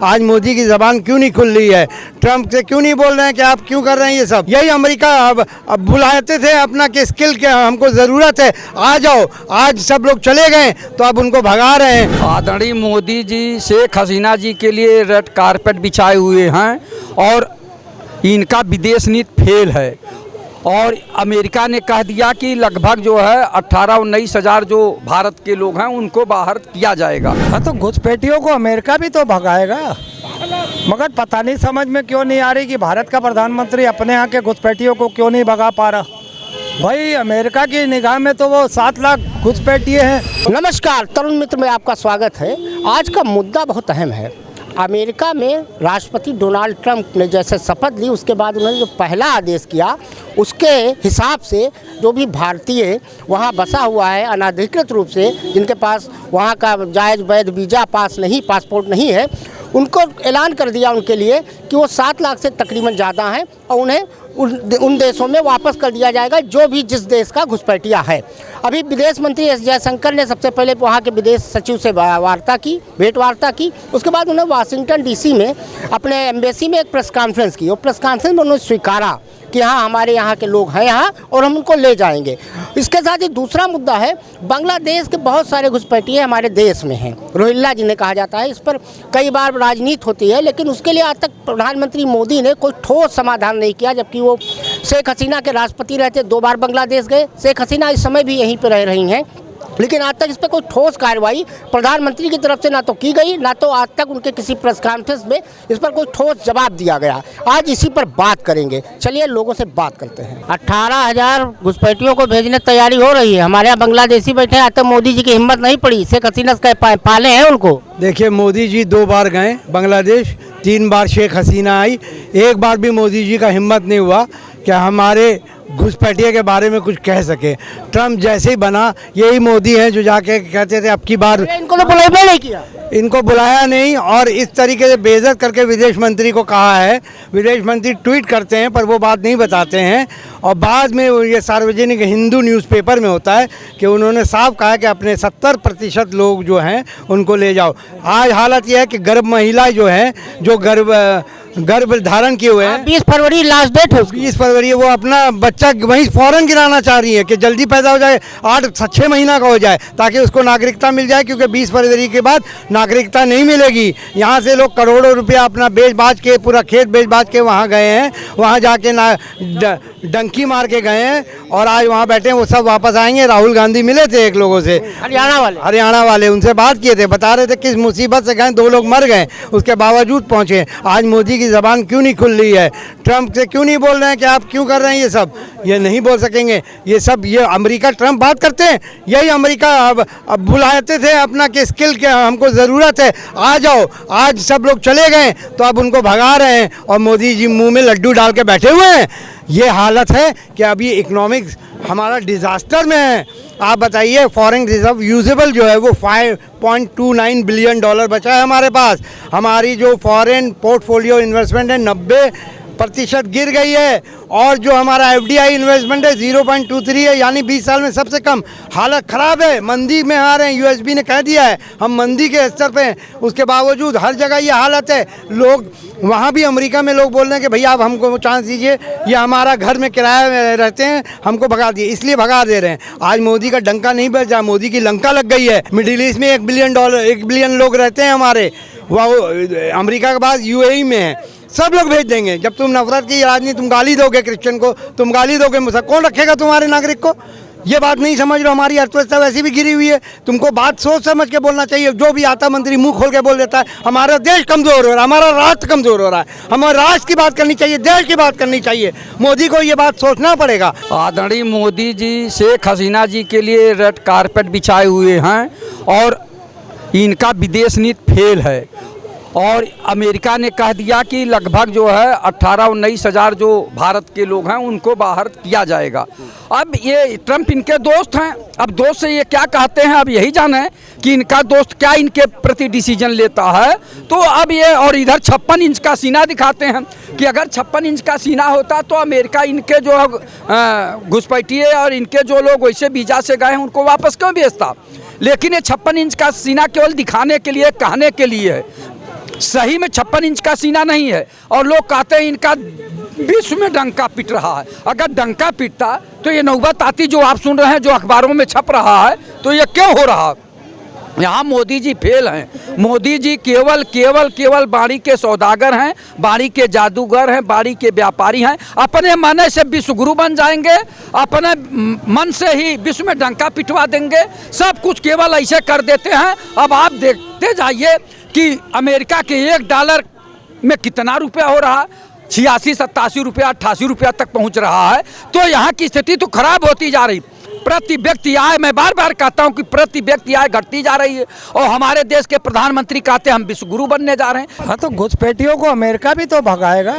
आज मोदी की जबान क्यों नहीं खुल रही है? ट्रम्प से क्यों नहीं बोल रहे हैं कि आप क्यों कर रहे हैं ये सब? यही अमेरिका अब बुलाते थे अपना कि स्किल के हमको ज़रूरत है, आ जाओ। आज सब लोग चले गए तो अब उनको भगा रहे हैं। आदरणीय मोदी जी शेख हसीना जी के लिए रेड कारपेट बिछाए हुए हैं और इनका विदेश नीति फेल है। और अमेरिका ने कह दिया कि लगभग जो है 18-19 हज़ार जो भारत के लोग हैं उनको बाहर किया जाएगा। हाँ, तो घुसपैठियों को अमेरिका भी तो भगाएगा, मगर पता नहीं समझ में क्यों नहीं आ रही कि भारत का प्रधानमंत्री अपने यहाँ के घुसपैठियों को क्यों नहीं भगा पा रहा। भाई अमेरिका की निगाह में तो वो 7 लाख घुसपैठिए हैं। नमस्कार, तरुण मित्र में आपका स्वागत है। आज का मुद्दा बहुत अहम है। अमेरिका में राष्ट्रपति डोनाल्ड ट्रंप ने जैसे शपथ ली उसके बाद उन्होंने जो पहला आदेश किया उसके हिसाब से जो भी भारतीय वहाँ बसा हुआ है अनाधिकृत रूप से, जिनके पास वहाँ का जायज़ वैध वीज़ा पासपोर्ट नहीं है, उनको ऐलान कर दिया उनके लिए कि वो 7 लाख से तकरीबन ज़्यादा हैं और उन्हें उन देशों में वापस कर दिया जाएगा जो भी जिस देश का घुसपैठिया है। अभी विदेश मंत्री एस जयशंकर ने सबसे पहले वहाँ के विदेश सचिव से भेंट वार्ता की। उसके बाद उन्होंने वाशिंगटन डीसी में अपने एम्बेसी में एक प्रेस कॉन्फ्रेंस की और प्रेस कॉन्फ्रेंस में उन्होंने स्वीकारा कि हाँ, हमारे यहाँ के लोग हैं यहाँ और हम उनको ले जाएंगे। इसके साथ ही दूसरा मुद्दा है, बांग्लादेश के बहुत सारे घुसपैठिए हमारे देश में हैं, रोहिंग्या जिन्हें कहा जाता है। इस पर कई बार राजनीति होती है, लेकिन उसके लिए आज तक प्रधानमंत्री मोदी ने कोई ठोस समाधान नहीं किया। जबकि वो शेख हसीना के राष्ट्रपति रहते, 2 बार बांग्लादेश गए। शेख हसीना इस समय भी यहीं पर रह रही हैं, लेकिन आज तक इस पर कोई ठोस कार्रवाई प्रधानमंत्री की तरफ से ना तो की गई, ना तो आज तक उनके किसी प्रेस कॉन्फ्रेंस में इस पर कोई ठोस जवाब दिया गया। आज इसी पर बात करेंगे। चलिए लोगों से बात करते हैं। 18,000 घुसपैठियों को भेजने की तैयारी हो रही है। हमारे यहाँ बांग्लादेशी बैठे हैं। आज तक मोदी जी की हिम्मत नहीं पड़ी, शेख हसीना पाले हैं उनको। देखिए, मोदी जी 2 बार गए बांग्लादेश, 3 बार शेख हसीना आई, एक बार भी मोदी जी का हिम्मत नहीं हुआ कि हमारे घुसपैठिए के बारे में कुछ कह सके। ट्रम्प जैसे ही बना, यही मोदी हैं जो जाके कहते थे अब की बार इनको तो बुलाया नहीं किया, इनको बुलाया नहीं और इस तरीके से बेइज्जत करके विदेश मंत्री को कहा है। विदेश मंत्री ट्वीट करते हैं पर वो बात नहीं बताते हैं और बाद में ये सार्वजनिक हिंदू न्यूज़पेपर में होता है कि उन्होंने साफ कहा कि अपने 70% लोग जो हैं उनको ले जाओ। आज हालत ये है कि गर्भ महिला जो है, जो गर्भ धारण किए हुए हैं, 20 फरवरी लास्ट डेट है, 20 फरवरी वो अपना बच्चा वहीं फ़ौरन गिराना चाह रही है कि जल्दी पैदा हो जाए, 8-6 महीना का हो जाए ताकि उसको नागरिकता मिल जाए, क्योंकि 20 फरवरी के बाद नागरिकता नहीं मिलेगी। यहाँ से लोग करोड़ों रुपया अपना बेच बाच के, पूरा खेत बेच बाच के वहाँ गए हैं, वहाँ जाके डंकी मार के गए हैं और आज वहाँ बैठे हैं। वो सब वापस आएंगे। राहुल गांधी मिले थे एक लोगों से, हरियाणा वाले, उनसे बात किए थे, बता रहे थे किस मुसीबत से गए, 2 लोग मर गए, उसके बावजूद पहुँचे। आज मोदी की ज़बान क्यों नहीं खुल रही है? ट्रम्प से क्यों नहीं बोल रहे हैं कि आप क्यों कर रहे हैं ये सब? ये नहीं बोल सकेंगे ये सब। ये अमेरिका, ट्रम्प बात करते हैं, यही अमेरिका अब बुलाते थे अपना कि स्किल के हमको ज़रूरत है, आ जाओ। आज सब लोग चले गए तो अब उनको भगा रहे हैं और मोदी जी मुंह में लड्डू डाल के बैठे हुए हैं। ये हालत है कि अभी इकोनॉमिक्स हमारा डिज़ास्टर में है। आप बताइए, फॉरेन रिजर्व यूजेबल जो है वो $5.29 बिलियन बचा है हमारे पास। हमारी जो फॉरेन पोर्टफोलियो इन्वेस्टमेंट है 90% गिर गई है और जो हमारा FDI इन्वेस्टमेंट है 0.23 है, यानी 20 साल में सबसे कम। हालत ख़राब है, मंदी में आ रहे हैं। USB ने कह दिया है हम मंदी के स्तर पे हैं, उसके बावजूद हर जगह ये हालत है। लोग वहाँ भी अमेरिका में लोग बोल रहे हैं कि भैया आप हमको चांस दीजिए, ये हमारा घर में किराए में रहते हैं, हमको भगा दिए, इसलिए भगा दे रहे हैं। आज मोदी का डंका नहीं बजा, मोदी की लंका लग गई है। मिडिल ईस्ट में 1 बिलियन लोग रहते हैं हमारे, वह अमेरिका के बाद UAE में है। सब लोग भेज देंगे। जब तुम नफरत की राजनीति, तुम गाली दोगे क्रिश्चियन को, तुम गाली दोगे मुझे, कौन रखेगा तुम्हारे नागरिक को? ये बात नहीं समझ रहे। हमारी अर्थव्यवस्था वैसी भी गिरी हुई है। तुमको बात सोच समझ के बोलना चाहिए। जो भी आता मंत्री मुंह खोल के बोल देता है हमारा देश कमज़ोर हो रहा है, हमारा राष्ट्र कमज़ोर हो रहा है। हमारे राष्ट्र की बात करनी चाहिए, देश की बात करनी चाहिए। मोदी को ये बात सोचना पड़ेगा। आदरणीय मोदी जी शेख हसीना जी के लिए रेड कारपेट बिछाए हुए हैं और इनका विदेश नीति फेल है। और अमेरिका ने कह दिया कि लगभग जो है 18-19 हज़ार जो भारत के लोग हैं उनको बाहर किया जाएगा। अब ये ट्रम्प इनके दोस्त हैं, अब दोस्त से ये क्या कहते हैं अब यही जाने कि इनका दोस्त क्या इनके प्रति डिसीजन लेता है। तो अब ये और इधर 56 इंच का सीना दिखाते हैं कि अगर 56 इंच का सीना होता तो अमेरिका इनके जो घुसपैठिए और इनके जो लोग वैसे वीज़ा से गए हैं उनको वापस क्यों भेजता। लेकिन ये 56 इंच का सीना केवल दिखाने के लिए, कहने के लिए है। सही में 56 इंच का सीना नहीं है, और लोग कहते हैं इनका विश्व में डंका पिट रहा है। अगर डंका पिटता तो ये नौबत आती जो आप सुन रहे हैं, जो अखबारों में छप रहा है, तो ये क्यों हो रहा? यहाँ मोदी जी फेल हैं। मोदी जी केवल बाड़ी के सौदागर हैं, बाड़ी के जादूगर हैं, बाड़ी के व्यापारी हैं। अपने मन से विश्वगुरु बन जाएंगे, अपने मन से ही विश्व में डंका पिटवा देंगे, सब कुछ केवल ऐसे कर देते हैं। अब आप देखते जाइए कि अमेरिका के $1 में कितना रुपया हो रहा, 86, 87 रुपया, 88 रुपया तक पहुँच रहा है। तो यहाँ की स्थिति तो खराब होती जा रही। प्रति व्यक्ति आय, मैं बार बार कहता हूं कि प्रति व्यक्ति आय घटती जा रही है, और हमारे देश के प्रधानमंत्री कहते हैं हम विश्वगुरु बनने जा रहे हैं। हाँ, तो घुसपैठियों को अमेरिका भी तो भगाएगा,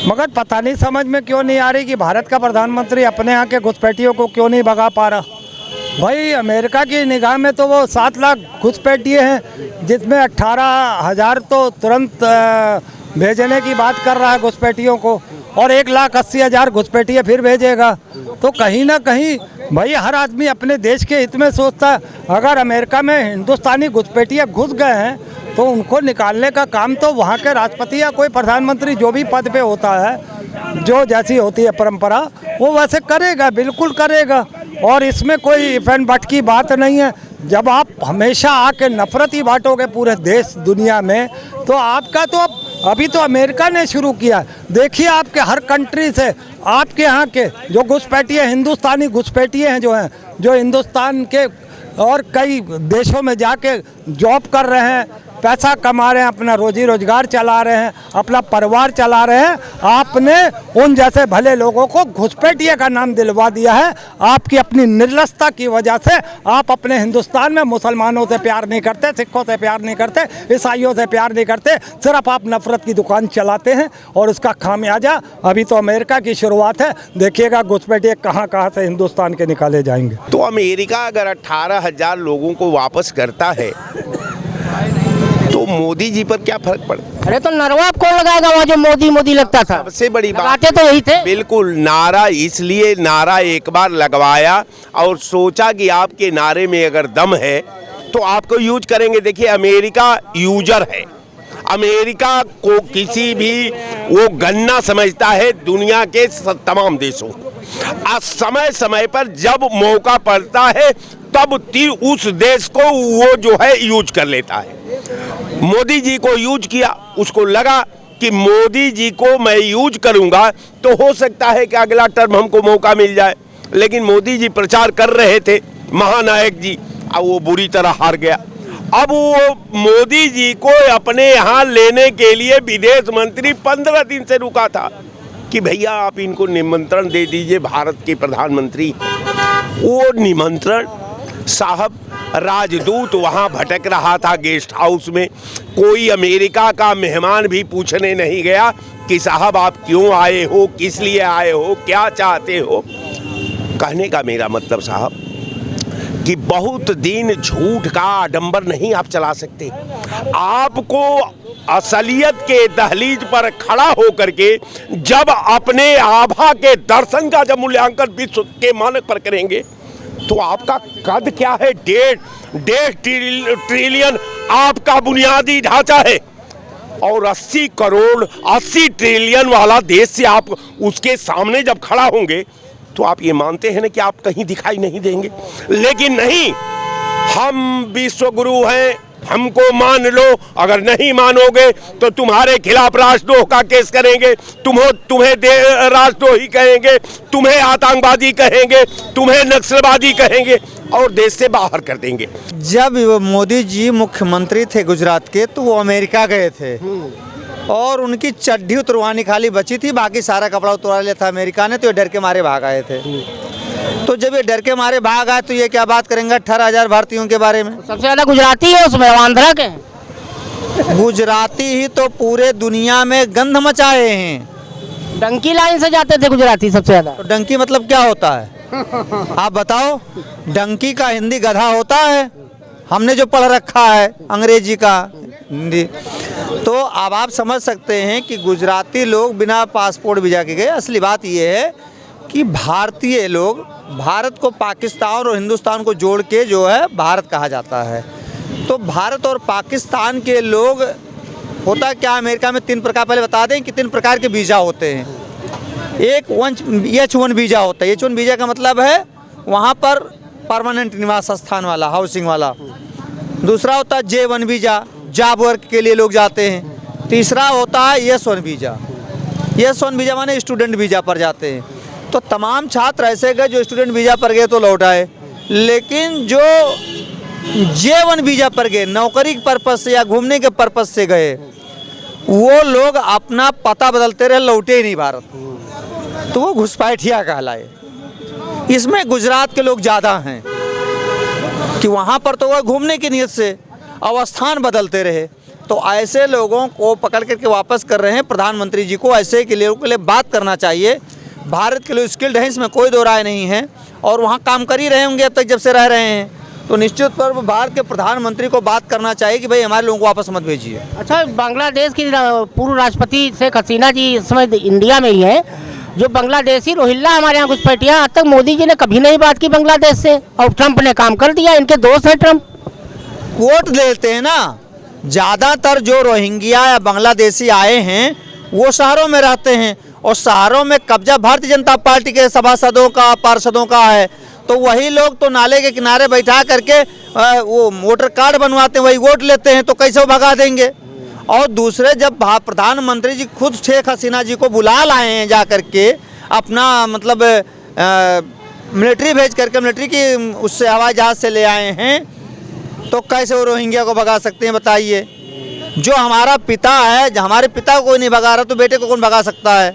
मगर पता नहीं समझ में क्यों नहीं आ रही कि भारत का प्रधानमंत्री अपने यहाँ के घुसपैठियों को क्यों नहीं भगा पा रहा। भाई अमेरिका की निगाह में तो वो 7 लाख घुसपैठिए हैं, जिसमें 18,000 तो तुरंत भेजने की बात कर रहा है घुसपैठियों को, और 1,80,000 घुसपैठिए फिर भेजेगा। तो कहीं ना कहीं भाई हर आदमी अपने देश के हित में सोचता है। अगर अमेरिका में हिंदुस्तानी घुसपैठिए घुस गए हैं तो उनको निकालने का काम तो वहाँ के राष्ट्रपति या कोई प्रधानमंत्री जो भी पद पे होता है, जो जैसी होती है परंपरा, वो वैसे करेगा, बिल्कुल करेगा। और इसमें कोई इफ एंड बट की बात नहीं है। जब आप हमेशा आके नफरत ही बांटोगे पूरे देश दुनिया में, तो आपका तो अभी तो अमेरिका ने शुरू किया। देखिए आपके हर कंट्री से आपके यहाँ के जो घुसपैठिए, हिंदुस्तानी घुसपैठिए हैं जो हैं, जो हिंदुस्तान के और कई देशों में जाके जॉब कर रहे हैं, पैसा कमा रहे हैं, अपना रोजी रोजगार चला रहे हैं, अपना परिवार चला रहे हैं, आपने उन जैसे भले लोगों को घुसपैठिए का नाम दिलवा दिया है। आपकी अपनी निर्लजता की वजह से आप अपने हिंदुस्तान में मुसलमानों से प्यार नहीं करते, सिखों से प्यार नहीं करते, ईसाइयों से प्यार नहीं करते, सिर्फ आप नफरत की दुकान चलाते हैं। और उसका खामियाजा अभी तो अमेरिका की शुरुआत है। देखिएगा घुसपैठिए कहाँ कहाँ से हिंदुस्तान के निकाले जाएंगे। तो अमेरिका अगर 18,000 लोगों को वापस करता है तो मोदी जी पर क्या फर्क पड़ता? अरे तो नरवा कौन लगाएगा वहाँ जो मोदी मोदी लगता था? सबसे बड़ी बात लगाते तो यही थे। बिल्कुल, नारा इसलिए नारा एक बार लगवाया और सोचा कि आपके नारे में अगर दम है तो आपको यूज करेंगे। देखिए अमेरिका यूजर है, अमेरिका को किसी भी वो गन्ना समझता है दुनिया के तमाम देशों को। समय समय पर जब मौका पड़ता है तब उस देश को वो जो है यूज कर लेता है। मोदी जी को यूज किया, उसको लगा कि मोदी जी को मैं यूज करूंगा तो हो सकता है कि अगला टर्म हमको मौका मिल जाए। लेकिन मोदी जी प्रचार कर रहे थे महानायक जी, अब वो बुरी तरह हार गया। अब वो मोदी जी को अपने यहाँ लेने के लिए विदेश मंत्री 15 दिन से रुका था कि भैया आप इनको निमंत्रण दे दीजिए, भारत के प्रधानमंत्री। वो निमंत्रण साहब, राजदूत वहाँ भटक रहा था गेस्ट हाउस में, कोई अमेरिका का मेहमान भी पूछने नहीं गया कि साहब आप क्यों आए हो, किस लिए आए हो, क्या चाहते हो। कहने का मेरा मतलब साहब कि बहुत दिन झूठ का आडंबर नहीं आप चला सकते। आपको असलियत के दहलीज पर खड़ा होकर के जब अपने आभा के दर्शन का जब मूल्यांकन विश्व के मानक पर करेंगे तो आपका कद क्या है? 1.5 ट्रिलियन आपका बुनियादी ढांचा है, और 80 करोड़ 80 ट्रिलियन वाला देश से आप उसके सामने जब खड़ा होंगे तो आप ये मानते हैं ना कि आप कहीं दिखाई नहीं देंगे। लेकिन नहीं, हम विश्वगुरु हैं, हमको मान लो, अगर नहीं मानोगे तो तुम्हारे खिलाफ राष्ट्रद्रोह का केस करेंगे, तुम्हें राष्ट्रद्रोही कहेंगे, तुम्हें आतंकवादी कहेंगे, तुम्हें नक्सलवादी कहेंगे और देश से बाहर कर देंगे। जब मोदी जी मुख्यमंत्री थे गुजरात के तो वो अमेरिका गए थे और उनकी चड्ढी उतरवानी खाली बची थी, बाकी सारा कपड़ा उतरवा लिया था अमेरिका ने। तो ये डर के मारे भाग आए थे। तो जब ये डर के मारे भाग आए तो ये क्या बात करेंगे 18,000 भारतीयों के बारे में? सबसे ज़्यादा गुजराती है उसमें, आंध्रा के गुजराती ही तो पूरे दुनिया में गंध मचाए हैं। डंकी लाइन से जाते थे गुजराती सबसे ज़्यादा। तो डंकी मतलब क्या होता है आप बताओ? डंकी का हिंदी गधा होता है, हमने जो पढ़ रखा है अंग्रेजी का हिंदी। तो अब आप समझ सकते हैं कि गुजराती लोग बिना पासपोर्ट वीज़ा के गए। असली बात यह है कि भारतीय लोग, भारत को पाकिस्तान और हिंदुस्तान को जोड़ के जो है भारत कहा जाता है। तो भारत और पाकिस्तान के लोग होता क्या अमेरिका में 3 प्रकार, पहले बता दें कि 3 प्रकार के वीज़ा होते हैं। एक H1 वीज़ा होता है। H1 वीज़ा का मतलब है वहाँ पर परमानेंट निवास स्थान वाला, हाउसिंग वाला। दूसरा होता है J1 वीज़ा, जॉब वर्क के लिए लोग जाते हैं। तीसरा होता है S1 वीज़ा। S1 वीज़ा माने स्टूडेंट वीज़ा पर जाते हैं। तो तमाम छात्र ऐसे गए जो स्टूडेंट वीज़ा पर गए तो लौट आए, लेकिन जो J1 वीज़ा पर गए, नौकरी के पर्पज़ से या घूमने के पर्पज़ से गए, वो लोग अपना पता बदलते रहे, लौटे ही नहीं भारत, तो वो घुसपैठिया कहलाए। इसमें गुजरात के लोग ज़्यादा हैं कि वहाँ पर तो वह घूमने की नीयत से अवस्थान बदलते रहे। तो ऐसे लोगों को पकड़ करके वापस कर रहे हैं। प्रधानमंत्री जी को ऐसे के लिए बात करना चाहिए। भारत के लोग स्किल्ड हैं, इसमें कोई दो राय नहीं है, और वहाँ काम कर ही रहे होंगे अब तक जब से रह रहे हैं। तो निश्चित तौर पर भारत के प्रधानमंत्री को बात करना चाहिए कि भाई हमारे लोगों को वापस मत भेजिए। अच्छा, बांग्लादेश की पूर्व राष्ट्रपति शेख हसीना जी इस समय इंडिया में ही है। जो बांग्लादेशी रोहिल्ला हमारे यहाँ घुसपैठिया, आज तक मोदी जी ने कभी नहीं बात की बांग्लादेश से, और ट्रंप ने काम कर दिया। इनके दोस्त हैं ट्रंप। वोट लेते हैं ना। ज़्यादातर जो रोहिंग्या या बांग्लादेशी आए हैं वो शहरों में रहते हैं, और शहरों में कब्जा भारतीय जनता पार्टी के सभासदों का, पार्षदों का है। तो वही लोग तो नाले के किनारे बैठा करके वो वोटर कार्ड बनवाते हैं, वही वोट लेते हैं, तो कैसे वो भगा देंगे। और दूसरे, जब प्रधानमंत्री जी खुद शेख हसीना जी को बुला लाए हैं जा करके, अपना मतलब मिलिट्री भेज करके, मिलिट्री की उससे हवाई जहाज़ से ले आए हैं, तो कैसे वो रोहिंग्या को भगा सकते हैं बताइए। जो हमारा पिता है, हमारे पिता को कोई नहीं भगा रहा, तो बेटे को कौन भगा सकता है।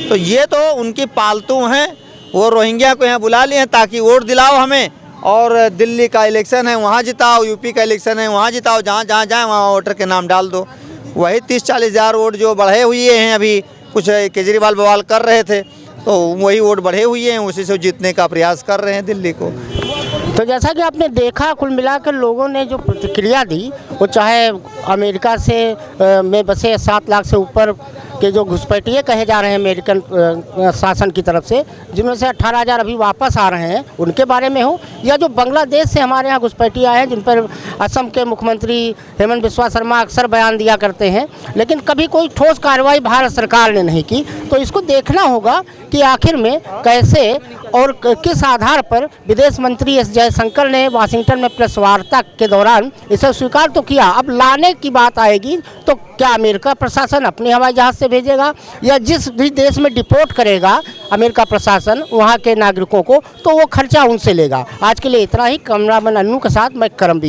तो ये तो उनकी पालतू हैं। वो रोहिंग्या को यहाँ बुला लिए हैं ताकि वोट दिलाओ हमें, और दिल्ली का इलेक्शन है वहाँ जिताओ, यूपी का इलेक्शन है वहाँ जिताओ, जहाँ जहाँ जाए वहाँ वोटर के नाम डाल दो। वही 30-40 हज़ार वोट जो बढ़े हुए हैं, अभी कुछ केजरीवाल बवाल कर रहे थे, तो वही वोट बढ़े हुए हैं, उसी से जीतने का प्रयास कर रहे हैं दिल्ली को। तो जैसा कि आपने देखा, कुल मिलाकर लोगों ने जो प्रतिक्रिया दी, वो चाहे अमेरिका से में बसे 7 लाख से ऊपर के जो घुसपैठिए कहे जा रहे हैं अमेरिकन शासन की तरफ से, जिनमें से 18,000 अभी वापस आ रहे हैं, उनके बारे में हो, या जो बांग्लादेश से हमारे यहाँ घुसपैठिए आए हैं, जिन पर असम के मुख्यमंत्री हेमंत बिस्वा शर्मा अक्सर बयान दिया करते हैं, लेकिन कभी कोई ठोस कार्रवाई भारत सरकार ने नहीं की। तो इसको देखना होगा कि आखिर में कैसे और किस आधार पर विदेश मंत्री एस जयशंकर ने वाशिंगटन में प्रेस वार्ता के दौरान इसे स्वीकार तो किया। अब लाने की बात आएगी तो क्या अमेरिका प्रशासन अपने हवाई जहाज़ से भेजेगा, या जिस भी देश में डिपोर्ट करेगा अमेरिका प्रशासन वहाँ के नागरिकों को, तो वो खर्चा उनसे लेगा। आज के लिए इतना ही। कैमरामैन अन्नू के साथ मैं करमवीर।